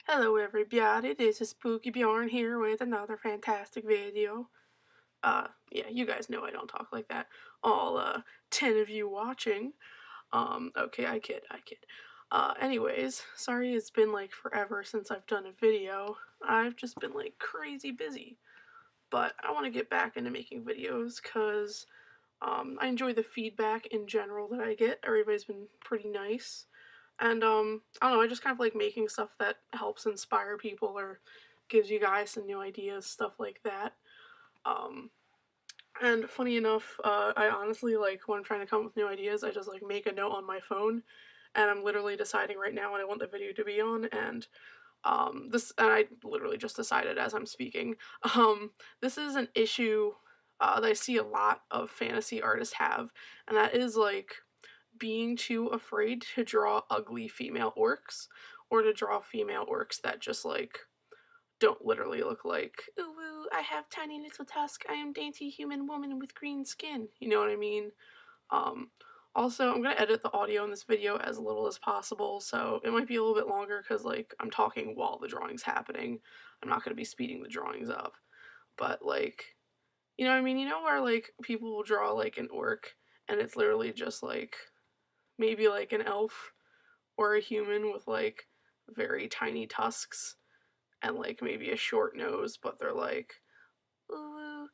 Hello everybody, this is Spooky Bjorn here with another fantastic video. Yeah, you guys know I don't talk like that. All, 10 of you watching. Okay, I kid. Anyways, sorry it's been like forever since I've done a video. I've just been like crazy busy. But I want to get back into making videos because, I enjoy the feedback in general that I get. Everybody's been pretty nice. And I don't know, I just kind of like making stuff that helps inspire people or gives you guys some new ideas, stuff like that. Um, and funny enough, I honestly like when I'm trying to come up with new ideas, I just like make a note on my phone, and I'm literally deciding right now what I want the video to be on. And and I literally just decided as I'm speaking. This is an issue that I see a lot of fantasy artists have, and that is like being too afraid to draw ugly female orcs or to draw female orcs that just like don't literally look like, ooh, I have tiny little tusk, I am dainty human woman with green skin. You know what I mean? Um, Also, I'm gonna edit the audio in this video as little as possible, so it might be a little bit longer because like I'm talking while the drawing's happening. I'm not gonna be speeding the drawings up, but like, you know what I mean? You know where like people will draw like an orc and it's literally just like maybe like an elf or a human with like very tiny tusks and like maybe a short nose, but they're like, ooh,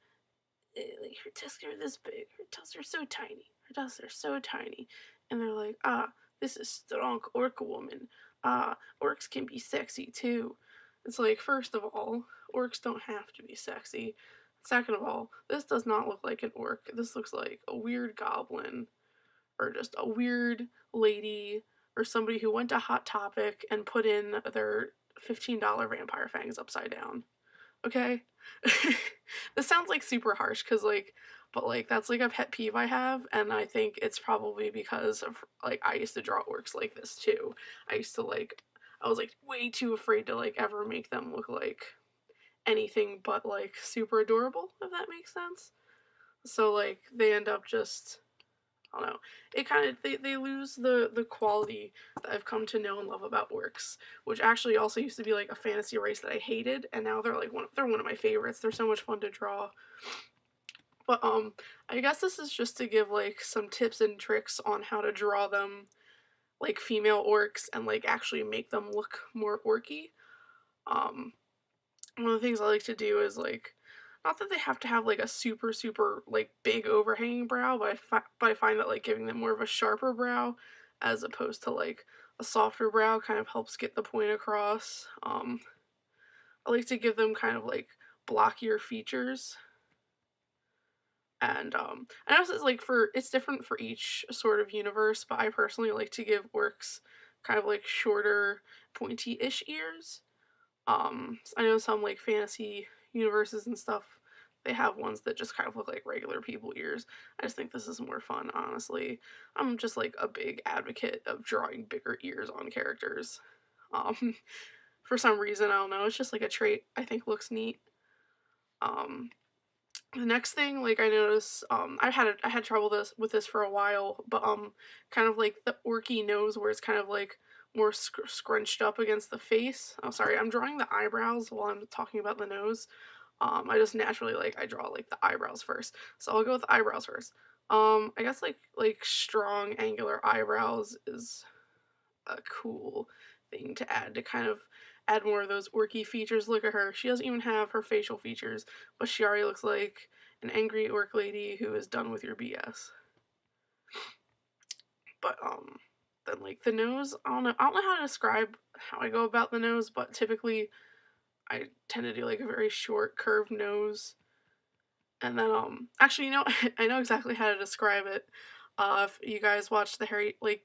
like her tusks are this big, her tusks are so tiny, her tusks are so tiny, and they're like, this is strong orc woman. Orcs can be sexy too. It's like, first of all, orcs don't have to be sexy. Second of all, this does not look like an orc. This looks like a weird goblin or just a weird lady or somebody who went to Hot Topic and put in their $15 vampire fangs upside down. Okay? This sounds like super harsh because, like, but like, that's like a pet peeve I have, and I think it's probably because of like, I used to draw orcs like this too. I used to like, I was like way too afraid to like ever make them look like anything but like super adorable, if that makes sense. So, like, they end up just I don't know. It kind of they lose the quality that I've come to know and love about orcs, which actually also used to be like a fantasy race that I hated, and now they're like they're one of my favorites. They're so much fun to draw. But I guess this is just to give like some tips and tricks on how to draw them like female orcs and like actually make them look more orky. Um One of the things I like to do is like not that they have to have like a super like big overhanging brow, but I find that like giving them more of a sharper brow as opposed to like a softer brow kind of helps get the point across. I like to give them kind of like blockier features. And I know it's like it's different for each sort of universe, but I personally like to give orcs kind of like shorter, pointy-ish ears. I know some like fantasy universes and stuff, they have ones that just kind of look like regular people ears. I just think this is more fun, honestly. I'm just like a big advocate of drawing bigger ears on characters. Um, for some reason, I don't know, it's just like a trait I think looks neat. Um, the next thing, like I noticed, I had trouble with this for a while, but kind of like the orky nose where it's kind of like more scrunched up against the face. Oh, sorry, I'm drawing the eyebrows while I'm talking about the nose. I just naturally like I draw like the eyebrows first, so I'll go with the eyebrows first. I guess like strong angular eyebrows is a cool thing to add to kind of add more of those orky features. Look at her. She doesn't even have her facial features, but she already looks like an angry orc lady who is done with your BS. But then like the nose, I don't know how to describe how I go about the nose, but typically I tend to do like a very short curved nose. And then actually, you know, I know exactly how to describe it. If you guys watch the Harry, like,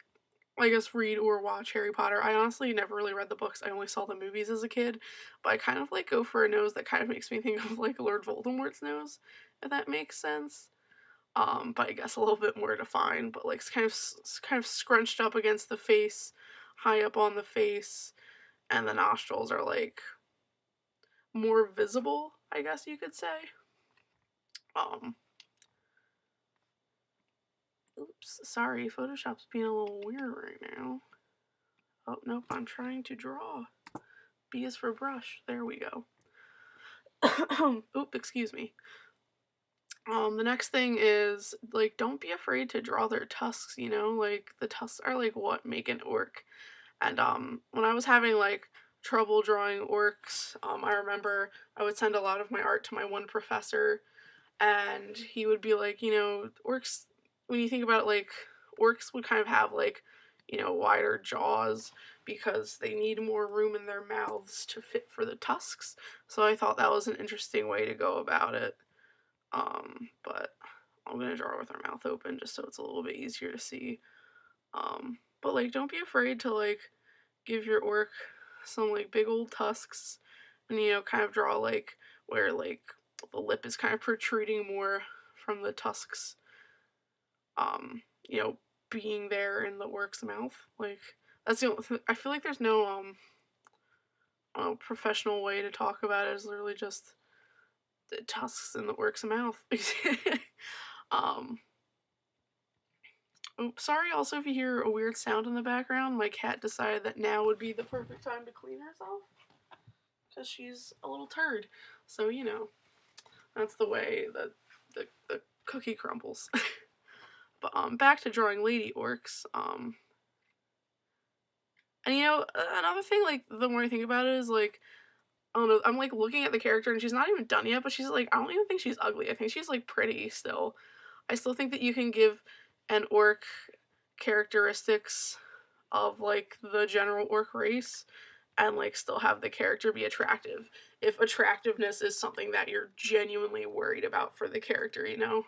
I guess read or watch Harry Potter. I honestly never really read the books. I only saw the movies as a kid, but I kind of like go for a nose that kind of makes me think of like Lord Voldemort's nose, if that makes sense. But I guess a little bit more defined, but like kind of scrunched up against the face, high up on the face, and the nostrils are like more visible, I guess you could say. Um, Oops, sorry, Photoshop's being a little weird right now. Oh, nope, I'm trying to draw. B is for brush. There we go. Oop, excuse me. The next thing is, like, don't be afraid to draw their tusks, you know? Like, the tusks are, like, what make an orc. And, when I was having, like, trouble drawing orcs, I remember I would send a lot of my art to my one professor, and he would be like, you know, orcs, when you think about it, like, orcs would kind of have, like, you know, wider jaws because they need more room in their mouths to fit for the tusks. So I thought that was an interesting way to go about it. But I'm gonna draw with our mouth open just so it's a little bit easier to see. But like, don't be afraid to like give your orc some like big old tusks, and you know, kind of draw like where like the lip is kind of protruding more from the tusks. You know, being there in the orc's mouth. Like that's the only I feel like there's no professional way to talk about it. It's literally just the tusks in the orc's mouth. um Oops, sorry also if you hear a weird sound in the background. My cat decided that now would be the perfect time to clean herself because she's a little turd. So, you know, that's the way that the cookie crumbles. But back to drawing lady orcs. And you know, another thing, like, the more I think about it is like, I don't know, I'm like looking at the character and she's not even done yet, but she's like, I don't even think she's ugly. I think she's like pretty still. I still think that you can give an orc characteristics of like the general orc race and like still have the character be attractive if attractiveness is something that you're genuinely worried about for the character, you know.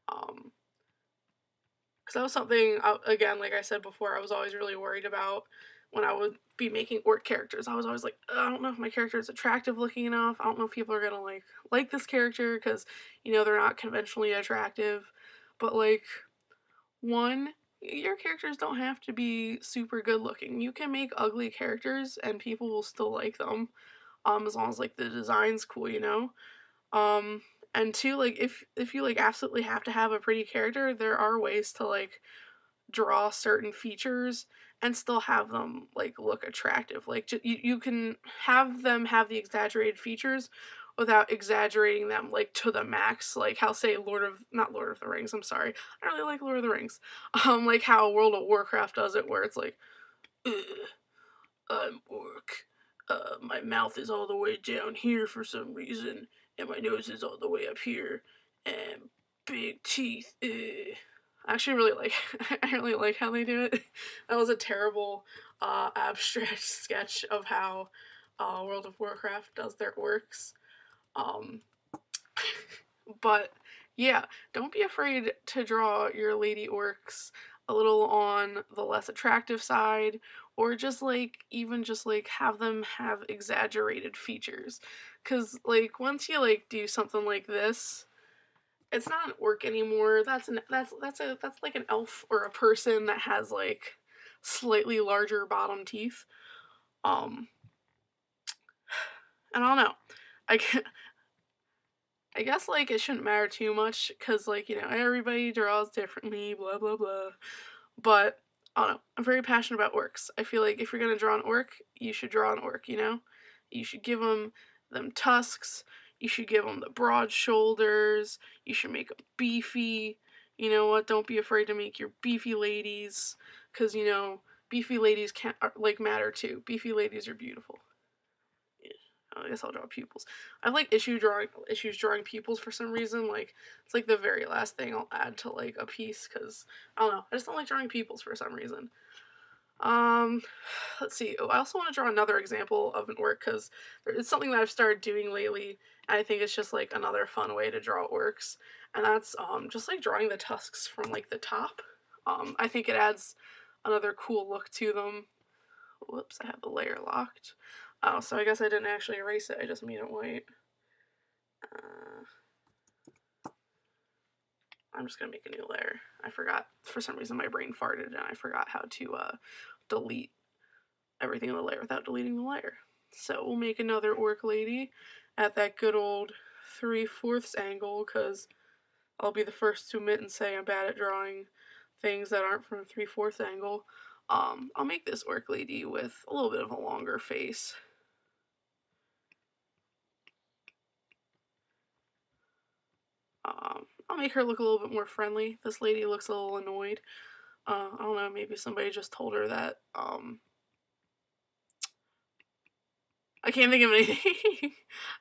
Because that was something, again, like I said before, I was always really worried about when I would be making orc characters. I was always like, I don't know if my character is attractive looking enough. I don't know if people are gonna like this character because, you know, they're not conventionally attractive. But like, one, your characters don't have to be super good looking. You can make ugly characters and people will still like them, as long as like the design's cool, you know. Um, and two, like if you like absolutely have to have a pretty character, there are ways to like draw certain features and still have them like look attractive. Like you can have them have the exaggerated features without exaggerating them like to the max, like how say not Lord of the Rings, I'm sorry, I really like Lord of the Rings. Like how World of Warcraft does it, where it's like, I'm orc. My mouth is all the way down here for some reason, and my nose is all the way up here, and big teeth. I actually really like. I really like how they do it. That was a terrible, abstract sketch of how World of Warcraft does their orcs. Um, but yeah, don't be afraid to draw your lady orcs a little on the less attractive side, or just like even just like have them have exaggerated features. Cause like once you like do something like this, it's not an orc anymore. That's like an elf or a person that has like slightly larger bottom teeth. Um and I don't know. I I guess like it shouldn't matter too much because like, you know, everybody draws differently, blah blah blah. But I don't know. I'm very passionate about orcs. I feel like if you're gonna draw an orc, you should draw an orc. You know, you should give them tusks. You should give them the broad shoulders. You should make them beefy. You know what? Don't be afraid to make your beefy ladies, cause you know beefy ladies can like matter too. Beefy ladies are beautiful. I guess I'll draw pupils. I have like issues drawing pupils for some reason. Like it's like the very last thing I'll add to like a piece because I don't know. I just don't like drawing pupils for some reason. Um, let's see. Oh, I also want to draw another example of an orc because it's something that I've started doing lately, and I think it's just like another fun way to draw orcs, and that's just like drawing the tusks from like the top. I think it adds another cool look to them. Whoops, I have the layer locked. Oh, so I guess I didn't actually erase it, I just made it white. I'm just gonna make a new layer. I forgot, for some reason my brain farted and I forgot how to delete everything in the layer without deleting the layer. So we'll make another orc lady at that good old 3/4 angle, because I'll be the first to admit and say I'm bad at drawing things that aren't from a 3/4 angle. I'll make this orc lady with a little bit of a longer face. I'll make her look a little bit more friendly. This lady looks a little annoyed. I don't know, maybe somebody just told her that, I can't think of anything.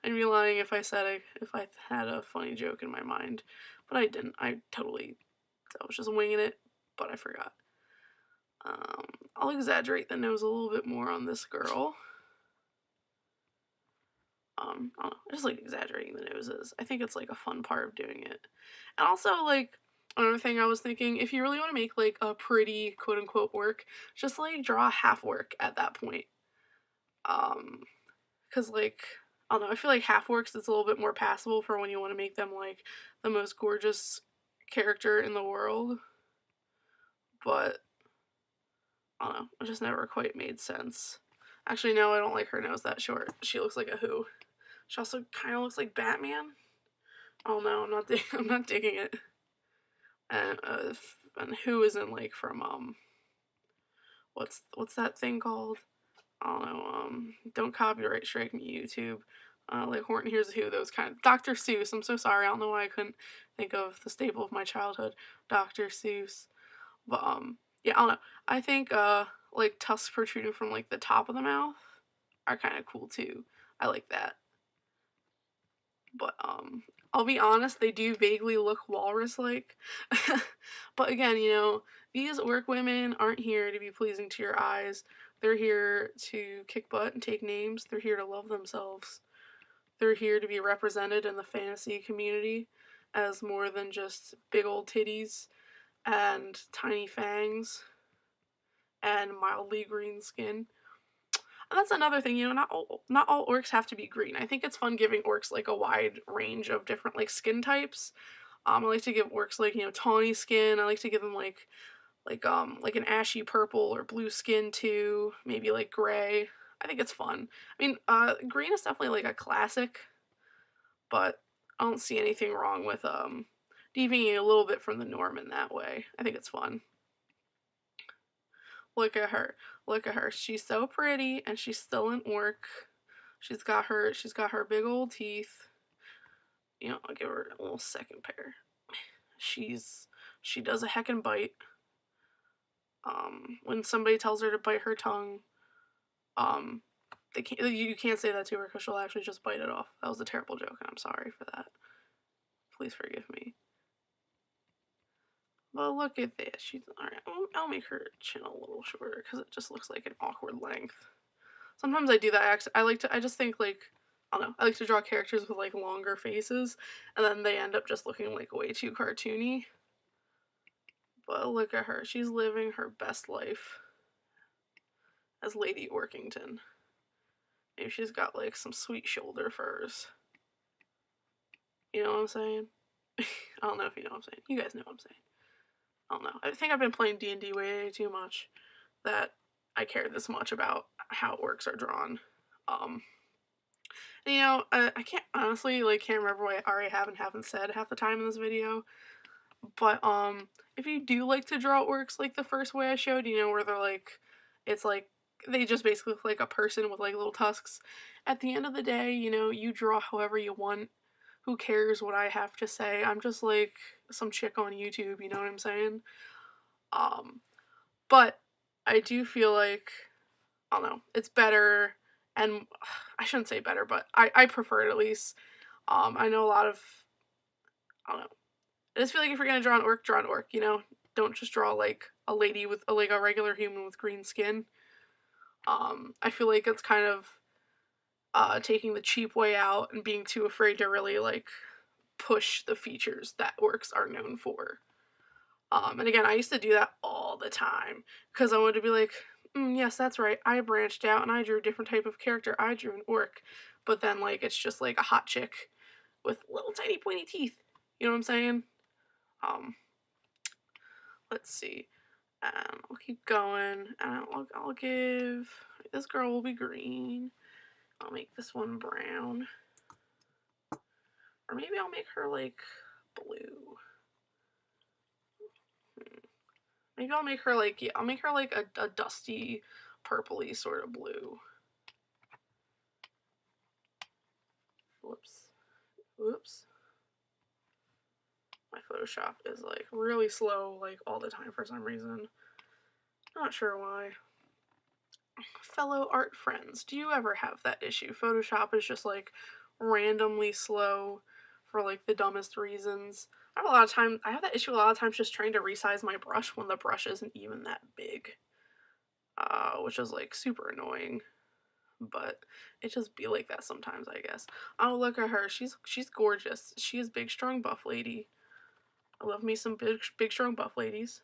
I'd be lying if I said if I had a funny joke in my mind, but I didn't. I was just winging it, but I forgot. I'll exaggerate the nose a little bit more on this girl. I don't know, I just like exaggerating the noses. I think it's like a fun part of doing it. And also, like, another thing I was thinking, if you really want to make like a pretty quote unquote orc, just like draw a half orc at that point. Because like, I don't know, I feel like half orcs is a little bit more passable for when you want to make them like the most gorgeous character in the world. But I don't know, it just never quite made sense. Actually, no, I don't like her nose that short. She looks like a Who. She also kind of looks like Batman. Oh no, I'm not digging it. And Who isn't like from what's that thing called? I don't know. Don't copyright strike me, YouTube. Like Horton Hears a Who, those kind of Dr. Seuss. I'm so sorry. I don't know why I couldn't think of the staple of my childhood, Dr. Seuss. But yeah, I don't know. I think like tusks protruding from like the top of the mouth are kind of cool too. I like that. But I'll be honest, they do vaguely look walrus-like. But again, you know, these orc women aren't here to be pleasing to your eyes. They're here to kick butt and take names. They're here to love themselves. They're here to be represented in the fantasy community as more than just big old titties and tiny fangs and mildly green skin. And that's another thing, you know, not all orcs have to be green. I think it's fun giving orcs like a wide range of different like skin types. I like to give orcs like, you know, tawny skin. I like to give them like an ashy purple or blue skin too, maybe like gray. I think it's fun. I mean, green is definitely like a classic, but I don't see anything wrong with deviating a little bit from the norm in that way. I think it's fun. Look at her. Look at her. She's so pretty and she's still an orc. She's got her big old teeth. You know, I'll give her a little second pair. She does a heckin' bite. When somebody tells her to bite her tongue, um, you can't say that to her because she'll actually just bite it off. That was a terrible joke, and I'm sorry for that. Please forgive me. But look at this. She's alright. I'll make her chin a little shorter because it just looks like an awkward length. Sometimes I do that. I just think like, I don't know, I like to draw characters with like longer faces, and then they end up just looking like way too cartoony. But look at her. She's living her best life as Lady Orkington. Maybe she's got like some sweet shoulder furs. You know what I'm saying? I don't know if you know what I'm saying. You guys know what I'm saying. I don't know. I think I've been playing D&D way too much that I care this much about how orcs are drawn. And, you know, I can't honestly can't remember what I already have and haven't said half the time in this video. But if you do like to draw orcs like the first way I showed, you know, where they're like, it's like they just basically look like a person with like little tusks. At the end of the day, you know, you draw however you want. Who cares what I have to say? I'm just like some chick on YouTube, you know what I'm saying? But I do feel like, I don't know, it's better, and I shouldn't say better, but I prefer it at least. I know a lot of, I don't know, I just feel like if you're gonna draw an orc, you know? Don't just draw like a lady with like a regular human with green skin. I feel like it's kind of taking the cheap way out and being too afraid to really like push the features that orcs are known for. And again, I used to do that all the time because I wanted to be like, yes, that's right. I branched out and I drew a different type of character. I drew an orc, but then like it's just like a hot chick with little tiny pointy teeth. You know what I'm saying? Um, let's see. And I'll keep going, and I'll give this girl will be green. I'll make this one brown, or maybe I'll make her like blue. Maybe I'll make her like, yeah, I'll make her like a dusty, purpley sort of blue. Whoops. Whoops. My Photoshop is like really slow like all the time for some reason. Not sure why. Fellow art friends, do you ever have that issue? Photoshop is just like randomly slow for like the dumbest reasons. I have that issue a lot of times just trying to resize my brush when the brush isn't even that big. Which is like super annoying. But it just be like that sometimes, I guess. Oh, look at her. She's gorgeous. She is big, strong, buff lady. I love me some big, strong, buff ladies.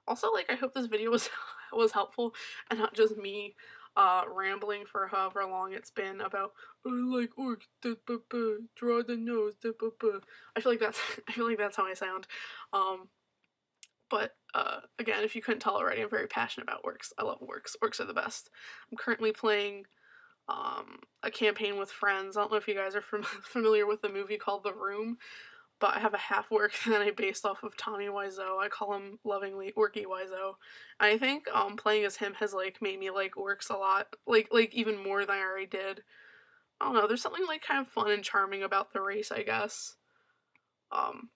Also, like, I hope this video was was helpful and not just me rambling for however long it's been about I like orcs, draw the nose, I feel like that's I feel like that's how I sound. But again, if you couldn't tell already, I'm very passionate about orcs. I love orcs. Orcs are the best. I'm currently playing a campaign with friends. I don't know if you guys are familiar with the movie called The Room, but I have a half orc that I based off of Tommy Wiseau. I call him lovingly Orky Wiseau. I think playing as him has like made me like orcs a lot, like even more than I already did. I don't know. There's something like kind of fun and charming about the race, I guess. Um,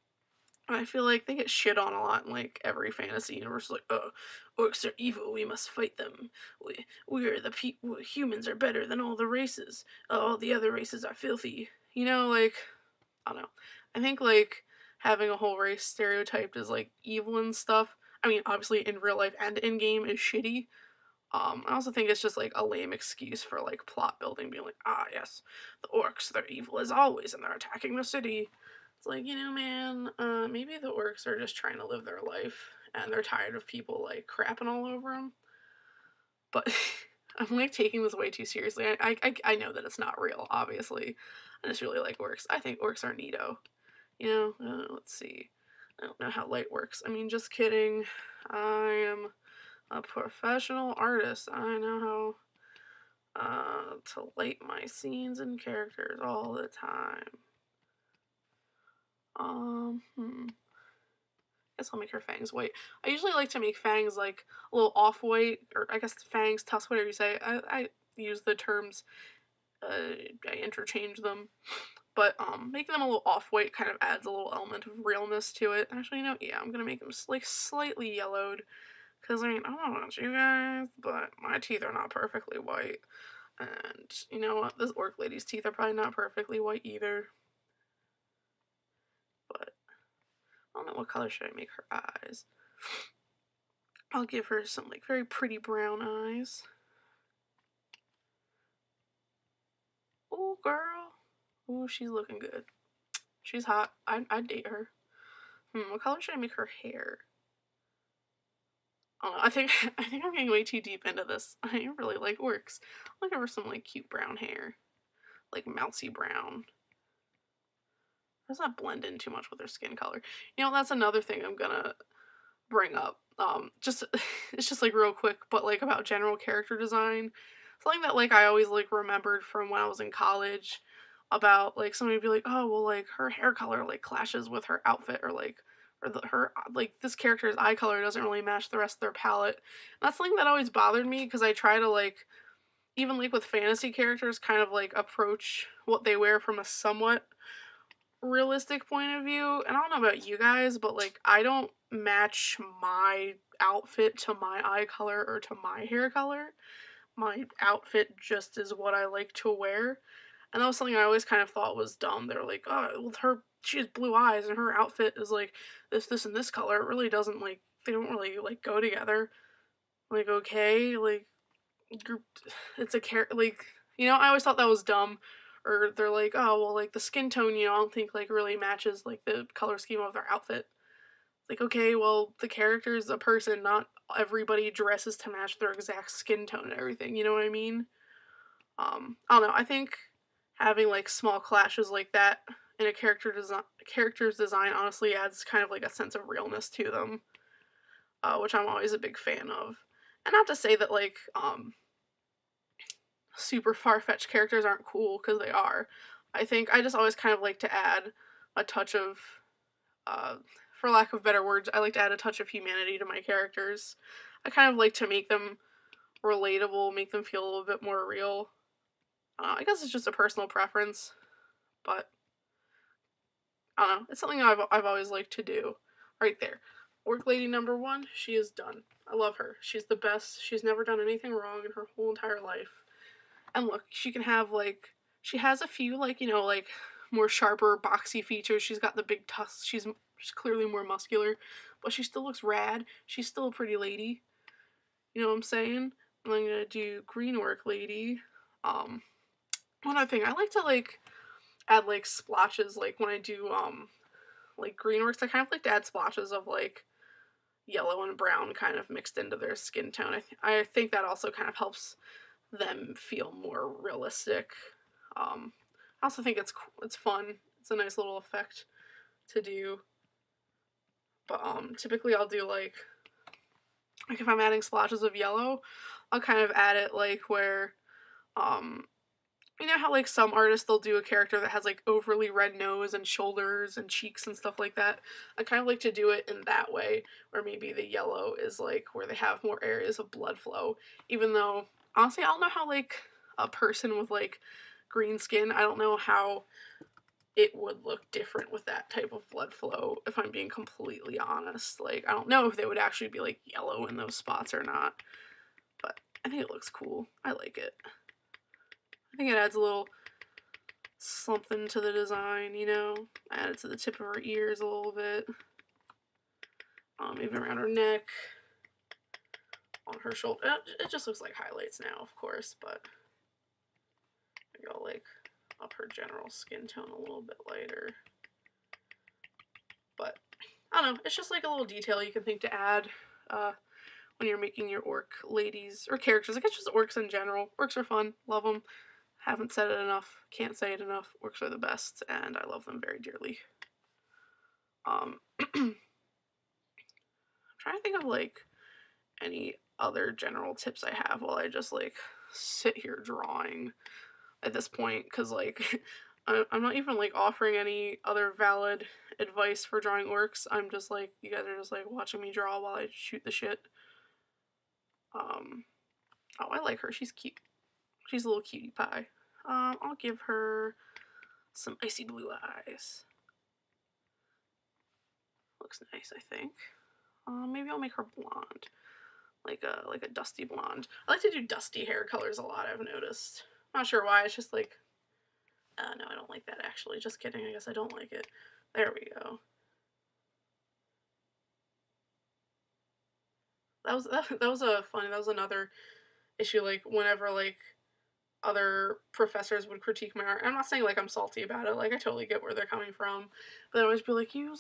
I feel like they get shit on a lot in like every fantasy universe. Like, oh, orcs are evil. We must fight them. We're the people. Humans are better than all the races. All the other races are filthy. You know, like I don't know. I think like having a whole race stereotyped as like evil and stuff. I mean, obviously in real life and in game is shitty. I also think it's just like a lame excuse for like plot building, being like, ah, yes, the orcs, they're evil as always, and they're attacking the city. It's like, you know, man, maybe the orcs are just trying to live their life, and they're tired of people like crapping all over them. But I'm like taking this way too seriously. I know that it's not real, obviously. I just really like orcs. I think orcs are neato. You know, let's see. I don't know how light works. I mean, just kidding. I am a professional artist. I know how to light my scenes and characters all the time. Guess I'll make her fangs white. I usually like to make fangs like a little off-white, or I guess fangs, tusks, whatever you say. I use the terms, I interchange them. But making them a little off-white kind of adds a little element of realness to it. Actually, you know, yeah, I'm gonna make them like slightly yellowed. Because, I mean, I don't know about you guys, but my teeth are not perfectly white. And, you know what, this orc lady's teeth are probably not perfectly white either. But, I don't know what color should I make her eyes. I'll give her some, like, very pretty brown eyes. Oh, girl. Oh, she's looking good. She's hot. I'd date her. What color should I make her hair? I don't know. I think I'm getting way too deep into this. I really like orcs. I'll give her some like cute brown hair, like mousy brown. Does not blend in too much with her skin color. You know, that's another thing I'm gonna bring up. Just it's just like real quick, but like about general character design. Something that like I always like remembered from when I was in college about like somebody would be like, oh well, like her hair color like clashes with her outfit, or like her like this character's eye color doesn't really match the rest of their palette. And that's something that always bothered me because I try to like even like with fantasy characters kind of like approach what they wear from a somewhat realistic point of view. And I don't know about you guys, but like I don't match my outfit to my eye color or to my hair color. My outfit just is what I like to wear. And that was something I always kind of thought was dumb. They're like, oh, well, she has blue eyes and her outfit is like this, and this color. It really doesn't like, they don't really like go together. Like, okay, like, it's a like, you know, I always thought that was dumb. Or they're like, oh, well, like the skin tone, you know, I don't think like really matches like the color scheme of their outfit. Like, okay, well, the character is a person, not everybody dresses to match their exact skin tone and everything, you know what I mean? I don't know, I think having like small clashes like that in a character's design honestly adds kind of like a sense of realness to them, which I'm always a big fan of. And not to say that like super far-fetched characters aren't cool, because they are. I think I just always kind of like to add a touch of uh, for lack of better words, I like to add a touch of humanity to my characters. I kind of like to make them relatable, make them feel a little bit more real. I guess it's just a personal preference, but I don't know. It's something I've always liked to do. Right there. Orc lady number 1, she is done. I love her. She's the best. She's never done anything wrong in her whole entire life. And look, she can have, like, she has a few, like, you know, like, more sharper, boxy features. She's got the big tusks. She's clearly more muscular, but she still looks rad. She's still a pretty lady. You know what I'm saying? And I'm gonna do green orc lady. One other thing, I like to, like, add, like, splotches, like, when I do, like, green orcs, I kind of like to add splotches of, like, yellow and brown kind of mixed into their skin tone. I think that also kind of helps them feel more realistic. I also think it's fun. It's a nice little effect to do. But typically I'll do like if I'm adding splotches of yellow, I'll kind of add it like where you know how like some artists they'll do a character that has like overly red nose and shoulders and cheeks and stuff like that. I kind of like to do it in that way, where maybe the yellow is like where they have more areas of blood flow. Even though honestly I don't know how like a person with like green skin, I don't know how it would look different with that type of blood flow, if I'm being completely honest. Like, I don't know if they would actually be like yellow in those spots or not, but I think it looks cool. I like it. I think it adds a little something to the design, you know? Add it to the tip of her ears a little bit. Maybe around her neck. On her shoulder. It just looks like highlights now, of course, but maybe I'll like up her general skin tone a little bit lighter. But I don't know, it's just like a little detail you can think to add when you're making your orc ladies or characters. Like, it's just orcs in general. Orcs are fun, love them. Haven't said it enough, can't say it enough. Orcs are the best, and I love them very dearly. I'm trying to think of like any other general tips I have while I just like sit here drawing at this point, because like I'm not even like offering any other valid advice for drawing orcs. I'm just like, you guys are just like watching me draw while I shoot the shit. Oh, I like her. She's cute. She's a little cutie pie. I'll give her some icy blue eyes. Looks nice, I think. Maybe I'll make her blonde, like a dusty blonde. I like to do dusty hair colors a lot. I've noticed. Not sure why. It's just like, no, I don't like that actually. Just kidding. I guess I don't like it. There we go. That was a funny. That was another issue. Like whenever like other professors would critique my art. I'm not saying like I'm salty about it. Like I totally get where they're coming from, but they always be like, you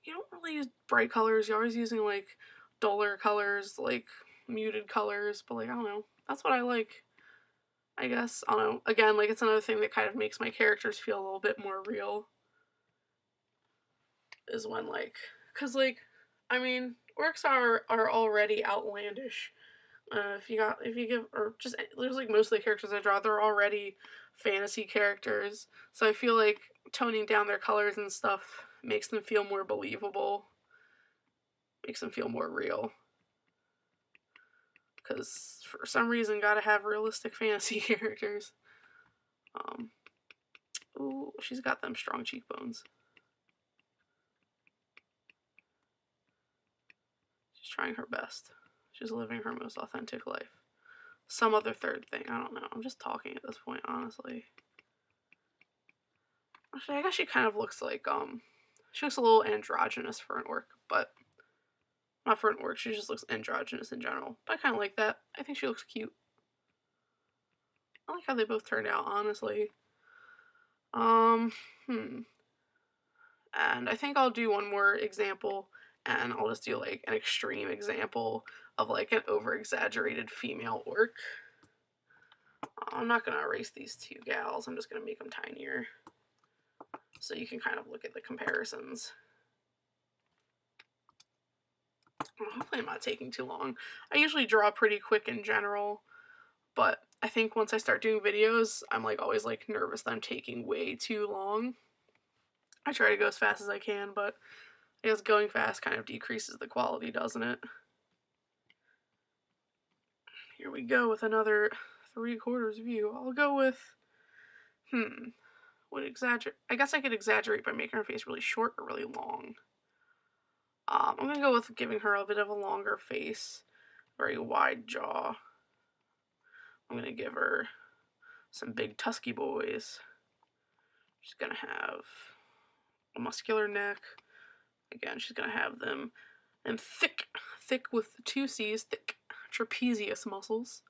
don't really use bright colors. You're always using like duller colors, like muted colors. But like I don't know. That's what I like. I guess I don't know. Again, like it's another thing that kind of makes my characters feel a little bit more real. Is when like, cause like, I mean, orcs are already outlandish. If you give, or just, there's like most of the characters I draw, they're already fantasy characters. So I feel like toning down their colors and stuff makes them feel more believable, makes them feel more real. Because for some reason, gotta have realistic fantasy characters. Ooh, she's got them strong cheekbones. She's trying her best. She's living her most authentic life. Some other third thing, I don't know. I'm just talking at this point, honestly. Actually, I guess she kind of looks like, she looks a little androgynous for an orc, but not for an orc, she just looks androgynous in general. But I kind of like that. I think she looks cute. I like how they both turned out, honestly. And I think I'll do one more example, and I'll just do like an extreme example of like an over-exaggerated female orc. I'm not going to erase these two gals, I'm just going to make them tinier, so you can kind of look at the comparisons. Hopefully I'm not taking too long. I usually draw pretty quick in general, but I think once I start doing videos, I'm like always like nervous that I'm taking way too long. I try to go as fast as I can, but I guess going fast kind of decreases the quality, doesn't it? Here we go with another 3/4 view. I'll go with, would exaggerate. I guess I could exaggerate by making her face really short or really long. I'm gonna go with giving her a bit of a longer face, very wide jaw. I'm gonna give her some big tusky boys. She's gonna have a muscular neck. Again, she's gonna have them, and thick with 2 C's, thick trapezius muscles.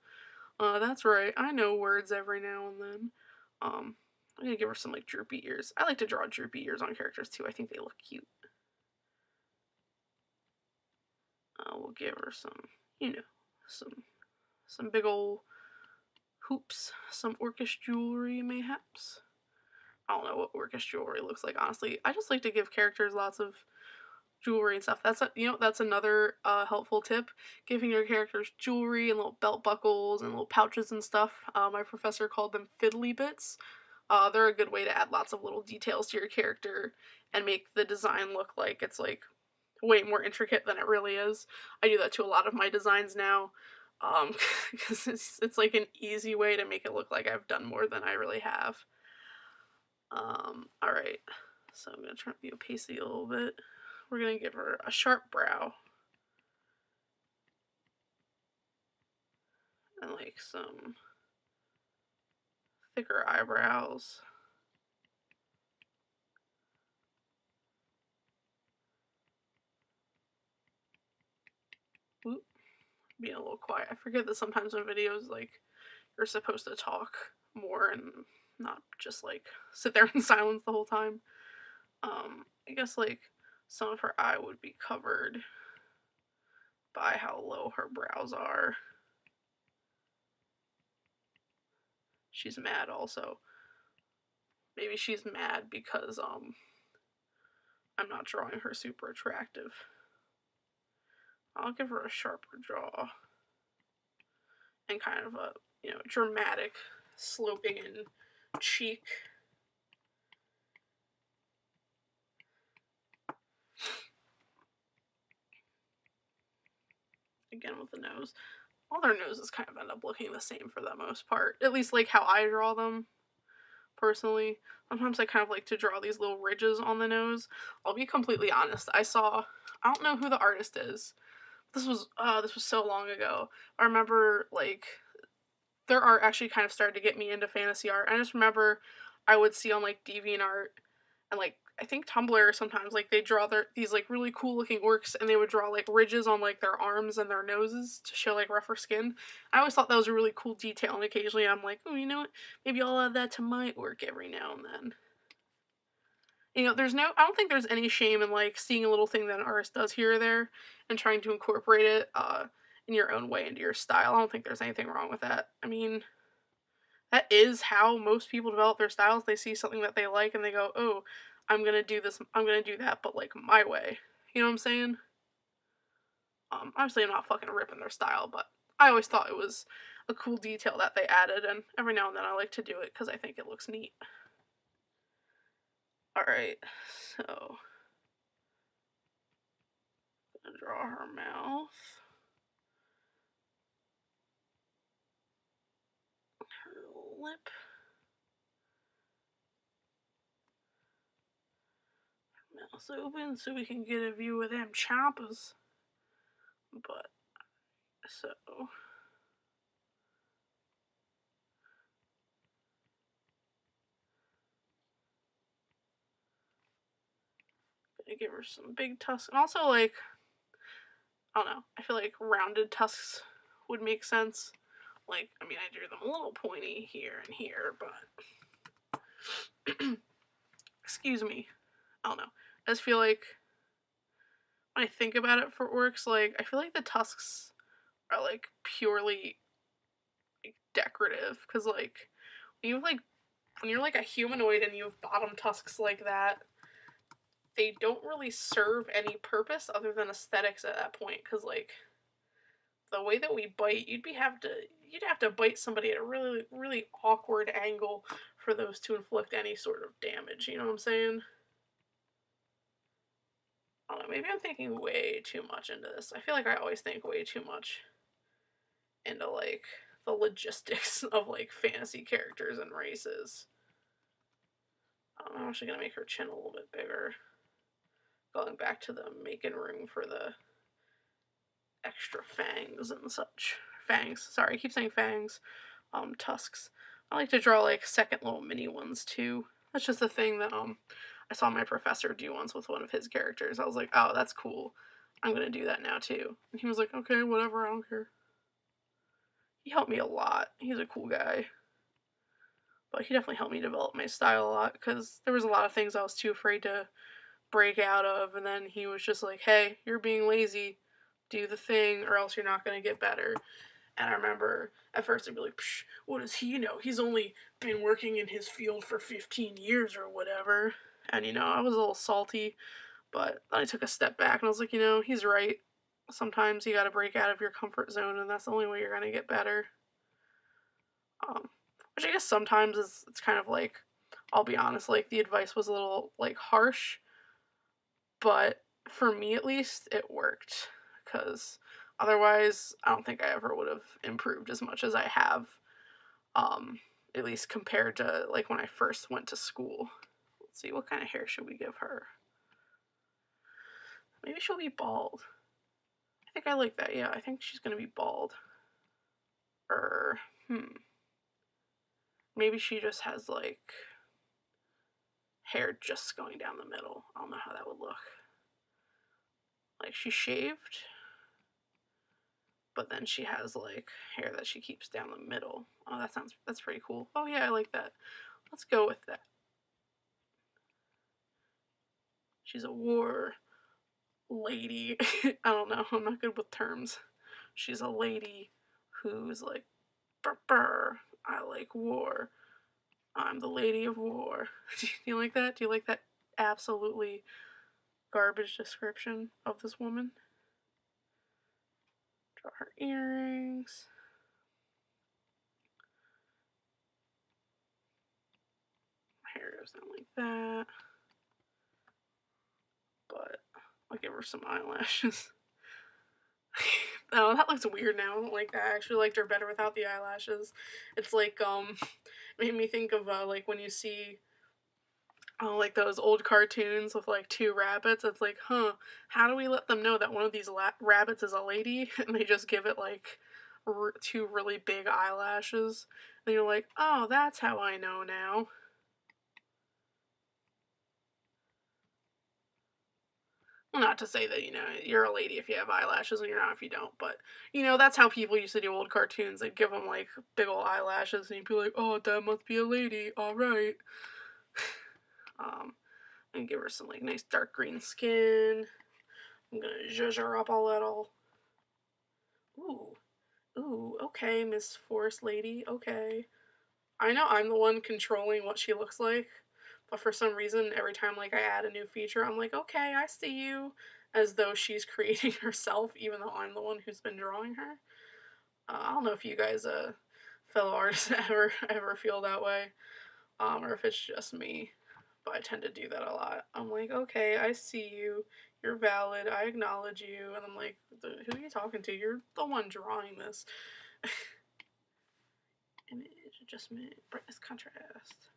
That's right, I know words every now and then. I'm gonna give her some like droopy ears. I like to draw droopy ears on characters too. I think they look cute. We'll give her some, some big ol' hoops, some orcish jewelry mayhaps. I don't know what orcish jewelry looks like, honestly. I just like to give characters lots of jewelry and stuff. That's another helpful tip. Giving your characters jewelry and little belt buckles and little pouches and stuff. My professor called them fiddly bits. They're a good way to add lots of little details to your character and make the design look like it's like way more intricate than it really is. I do that to a lot of my designs now, because it's like an easy way to make it look like I've done more than I really have. Alright, so I'm going to turn up the opacity a little bit. We're going to give her a sharp brow. And like some thicker eyebrows. Oop, being a little quiet. I forget that sometimes in videos, like, you're supposed to talk more and not just like sit there in silence the whole time. I guess like some of her eye would be covered by how low her brows are. She's mad also. Maybe she's mad because I'm not drawing her super attractive. I'll give her a sharper jaw and kind of a, dramatic sloping in cheek. Again with the nose. All their noses kind of end up looking the same for the most part. At least like how I draw them, personally. Sometimes I kind of like to draw these little ridges on the nose. I'll be completely honest. I don't know who the artist is. This was so long ago. I remember like their art actually kind of started to get me into fantasy art. I just remember I would see on like DeviantArt and like I think Tumblr sometimes like they draw these like really cool looking orcs and they would draw like ridges on like their arms and their noses to show like rougher skin. I always thought that was a really cool detail, and occasionally I'm like, oh, you know what? Maybe I'll add that to my orc every now and then. I don't think there's any shame in like seeing a little thing that an artist does here or there and trying to incorporate it in your own way into your style. I don't think there's anything wrong with that. I mean, that is how most people develop their styles. They see something that they like and they go, oh, I'm gonna do this, I'm gonna do that, but like my way. You know what I'm saying? Obviously I'm not fucking ripping their style, but I always thought it was a cool detail that they added, and every now and then I like to do it because I think it looks neat. Alright, so I'm gonna draw her mouth. Her lip. Her mouth open so we can get a view of them choppers. But, so... gonna give her some big tusks. And also, like, I don't know, I feel like rounded tusks would make sense. Like, I mean, I drew them a little pointy here and here, but... excuse me. I don't know. I just feel like when I think about it for orcs, like, I feel like the tusks are, like, purely, like, decorative. Because, like, when you're, like, a humanoid and you have bottom tusks like that, they don't really serve any purpose other than aesthetics at that point. Because, like, the way that we bite, you'd have to bite somebody at a really, really awkward angle for those to inflict any sort of damage. You know what I'm saying? I don't know, maybe I'm thinking way too much into this. I feel like I always think way too much into, like, the logistics of, like, fantasy characters and races. I'm actually gonna make her chin a little bit bigger. Going back to the making room for the extra fangs and such. Fangs, sorry, I keep saying fangs. Tusks. I like to draw, like, second little mini ones, too. That's just a thing that, I saw my professor do once with one of his characters. I was like, oh, that's cool. I'm gonna do that now, too. And he was like, okay, whatever, I don't care. He helped me a lot. He's a cool guy. But he definitely helped me develop my style a lot, because there was a lot of things I was too afraid to break out of, and then he was just like, hey, you're being lazy. Do the thing, or else you're not gonna get better. And I remember at first I'd be like, psh, what does he know? He's only been working in his field for 15 years or whatever. And, I was a little salty, but then I took a step back and I was like, he's right. Sometimes you gotta break out of your comfort zone, and that's the only way you're gonna get better. Which I guess sometimes it's kind of like, I'll be honest, like, the advice was a little, like, harsh, but for me at least, it worked. Because otherwise, I don't think I ever would have improved as much as I have, at least compared to, like, when I first went to school. Let's see, what kind of hair should we give her? Maybe she'll be bald. I think I like that. Yeah, I think she's gonna be bald. Maybe she just has, like, hair just going down the middle. I don't know how that would look. Like, she's shaved, but then she has, like, hair that she keeps down the middle. Oh, that's pretty cool. Oh yeah, I like that. Let's go with that. She's a war lady. I don't know, I'm not good with terms. She's a lady who's like, brr, I like war. I'm the lady of war. Do you like that? Do you like that absolutely garbage description of this woman? Draw her earrings. My hair goes down like that. But I'll give her some eyelashes. Oh, that looks weird now. I don't like that. I actually liked her better without the eyelashes. It's like, made me think of, like, when you see, like, those old cartoons with, like, two rabbits. It's like, huh, how do we let them know that one of these rabbits is a lady? And they just give it, like, two really big eyelashes. And you're like, oh, that's how I know now. Not to say that, you're a lady if you have eyelashes and you're not if you don't, but, that's how people used to do old cartoons. They'd give them, like, big old eyelashes, and you'd be like, oh, that must be a lady, alright. And give her some, like, nice dark green skin. I'm gonna zhuzh her up a little. Ooh, okay, Miss Forest Lady, okay. I know I'm the one controlling what she looks like, but for some reason, every time, like, I add a new feature, I'm like, okay, I see you, as though she's creating herself, even though I'm the one who's been drawing her. I don't know if you guys, fellow artists, ever feel that way, or if it's just me, but I tend to do that a lot. I'm like, okay, I see you, you're valid, I acknowledge you, and I'm like, who are you talking to? You're the one drawing this. Image, adjustment, brightness, contrast.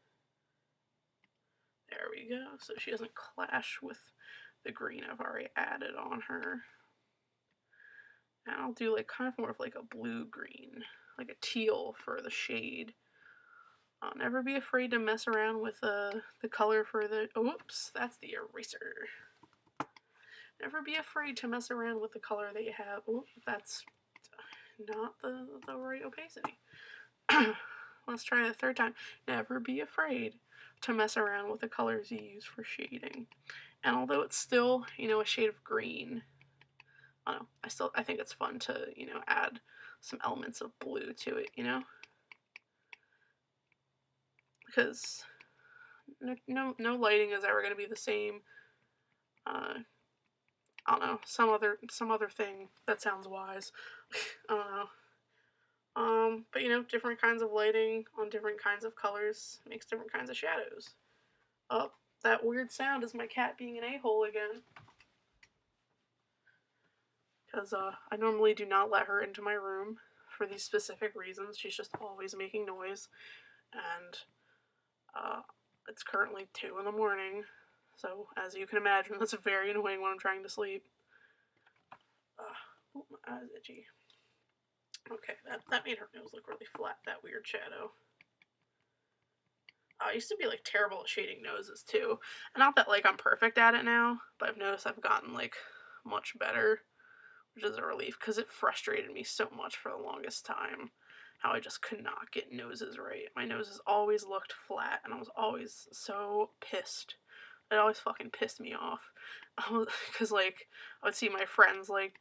There we go, so she doesn't clash with the green I've already added on her. And I'll do, like, kind of more of like a blue-green, like a teal for the shade. I'll never be afraid to mess around with the color for the, oops, that's the eraser. Never be afraid to mess around with the color that you have. Oh, that's not the right opacity. Let's try it a third time. Never be afraid to mess around with the colors you use for shading. And although it's still, a shade of green, I don't know, I think it's fun to, add some elements of blue to it, because no lighting is ever going to be the same. I don't know, some other thing that sounds wise. I don't know. But different kinds of lighting on different kinds of colors makes different kinds of shadows. Oh, that weird sound is my cat being an a-hole again. because I normally do not let her into my room for these specific reasons. She's just always making noise, and it's currently 2 in the morning, so as you can imagine, that's very annoying when I'm trying to sleep. Oh, my eye's itchy. Okay, that made her nose look really flat, that weird shadow. I used to be, like, terrible at shading noses, too. And not that, like, I'm perfect at it now, but I've noticed I've gotten, like, much better, which is a relief, because it frustrated me so much for the longest time, how I just could not get noses right. My noses always looked flat, and I was always so pissed. It always fucking pissed me off. Because, like, I would see my friends, like,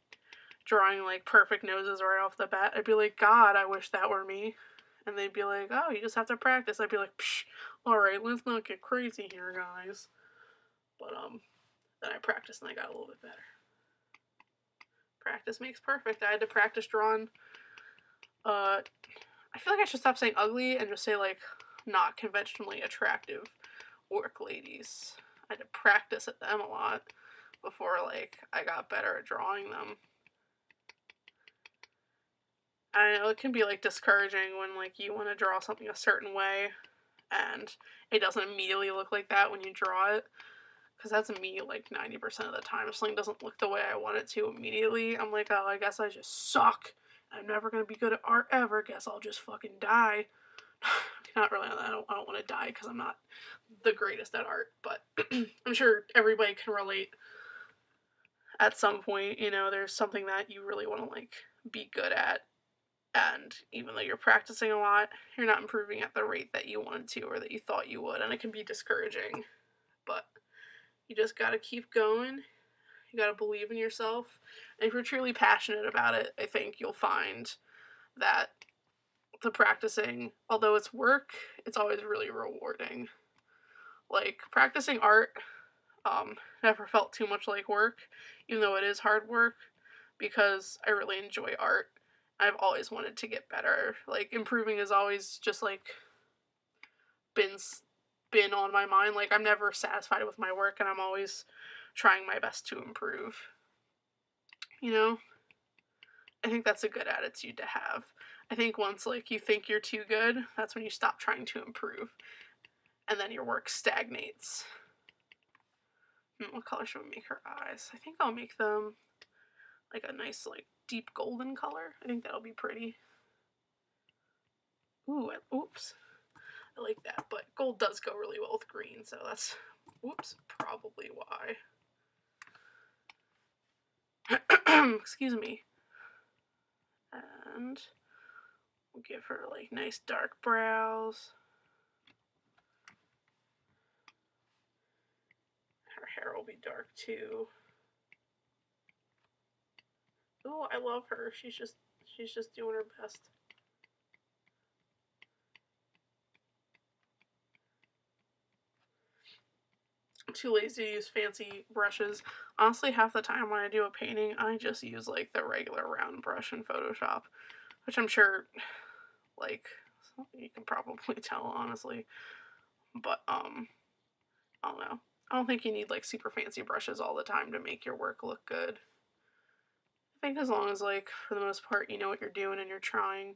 drawing, like, perfect noses right off the bat. I'd be like, God, I wish that were me. And they'd be like, oh, you just have to practice. I'd be like, psh, alright, let's not get crazy here, guys. But, then I practiced and I got a little bit better. Practice makes perfect. I had to practice drawing, I feel like I should stop saying ugly and just say, like, not conventionally attractive orc ladies. I had to practice at them a lot before, like, I got better at drawing them. I know it can be, like, discouraging when, like, you want to draw something a certain way and it doesn't immediately look like that when you draw it. Because that's me, like, 90% of the time. If something doesn't look the way I want it to immediately, I'm like, oh, I guess I just suck. I'm never going to be good at art ever. Guess I'll just fucking die. Not really. I don't want to die because I'm not the greatest at art. But I'm sure everybody can relate at some point. You know, there's something that you really want to, like, be good at. And even though you're practicing a lot, you're not improving at the rate that you wanted to or that you thought you would. And it can be discouraging. But you just gotta keep going. You gotta believe in yourself. And if you're truly passionate about it, I think you'll find that the practicing, although it's work, it's always really rewarding. Like, practicing art never felt too much like work, even though it is hard work, because I really enjoy art. I've always wanted to get better. Like, improving has always just, like, been on my mind. Like, I'm never satisfied with my work, and I'm always trying my best to improve. You know? I think that's a good attitude to have. I think once, like, you think you're too good, that's when you stop trying to improve. And then your work stagnates. What color should we make her eyes? I think I'll make them, like, a nice, like, deep golden color. I think that'll be pretty. Ooh, oops. I like that, but gold does go really well with green, so that's, whoops, probably why. Excuse me. And we'll give her, like, nice dark brows. Her hair will be dark too. Ooh, I love her. She's just doing her best. I'm too lazy to use fancy brushes. Honestly, half the time when I do a painting, I just use, like, the regular round brush in Photoshop, which I'm sure, like, you can probably tell, honestly. But, I don't know. I don't think you need, like, super fancy brushes all the time to make your work look good. I think as long as, like, for the most part, you know what you're doing and you're trying,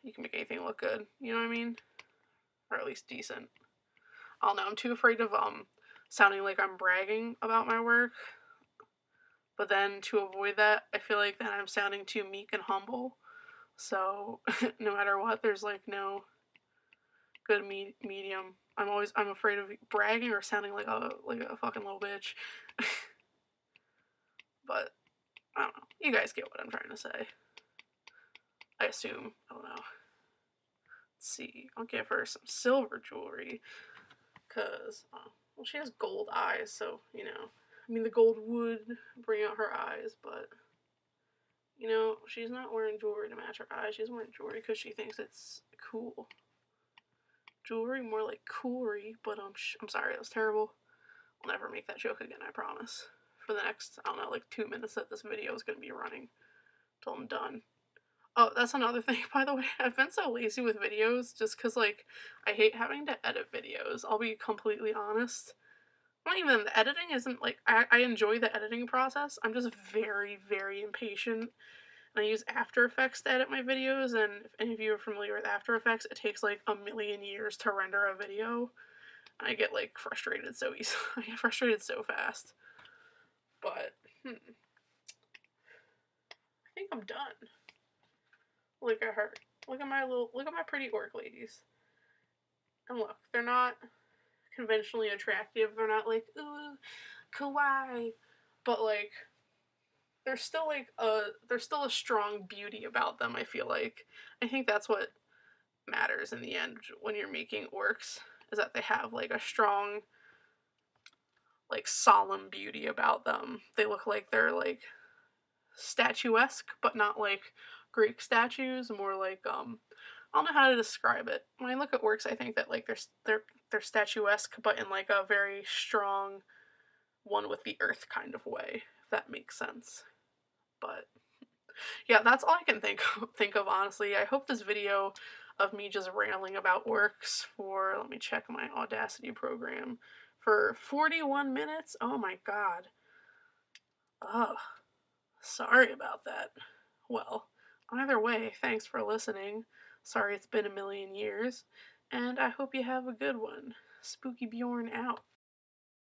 you can make anything look good. You know what I mean? Or at least decent. I don't know. I'm too afraid of, sounding like I'm bragging about my work. But then to avoid that, I feel like then I'm sounding too meek and humble. So, no matter what, there's, like, no good medium. I'm afraid of bragging or sounding like a fucking little bitch. But I don't know. You guys get what I'm trying to say. I assume. I don't know. Let's see. I'll give her some silver jewelry. Because, well, she has gold eyes, so, you know. I mean, the gold would bring out her eyes, but, you know, she's not wearing jewelry to match her eyes. She's wearing jewelry because she thinks it's cool. Jewelry, more like coolery, but, I'm sorry, that was terrible. I'll never make that joke again, I promise. For the next, I don't know, like 2 minutes that this video is going to be running till I'm done. Oh, that's another thing, by the way. I've been so lazy with videos just because, like, I hate having to edit videos. I'll be completely honest. not even the editing isn't like I enjoy the editing process. I'm just very, very impatient. And I use After Effects to edit my videos, and if any of you are familiar with After Effects, it takes like a million years to render a video. I get like frustrated so easily. I get frustrated so fast. But I think I'm done. Look at her. Look at my pretty orc ladies. And look, they're not conventionally attractive. They're not like, ooh, kawaii. But like there's still a strong beauty about them, I feel like. I think that's what matters in the end when you're making orcs, is that they have like a strong, like solemn beauty about them. They look like they're like statuesque, but not like Greek statues, more like I don't know how to describe it. When I look at orcs, I think that like they're statuesque, but in like a very strong one with the earth kind of way, if that makes sense. But yeah, that's all I can think of honestly. I hope this video of me just rambling about orcs for, let me check my Audacity program, for 41 minutes. Oh my god. Ugh. Sorry about that. Well, either way, thanks for listening. Sorry it's been a million years, and I hope you have a good one. Spooky Bjorn out.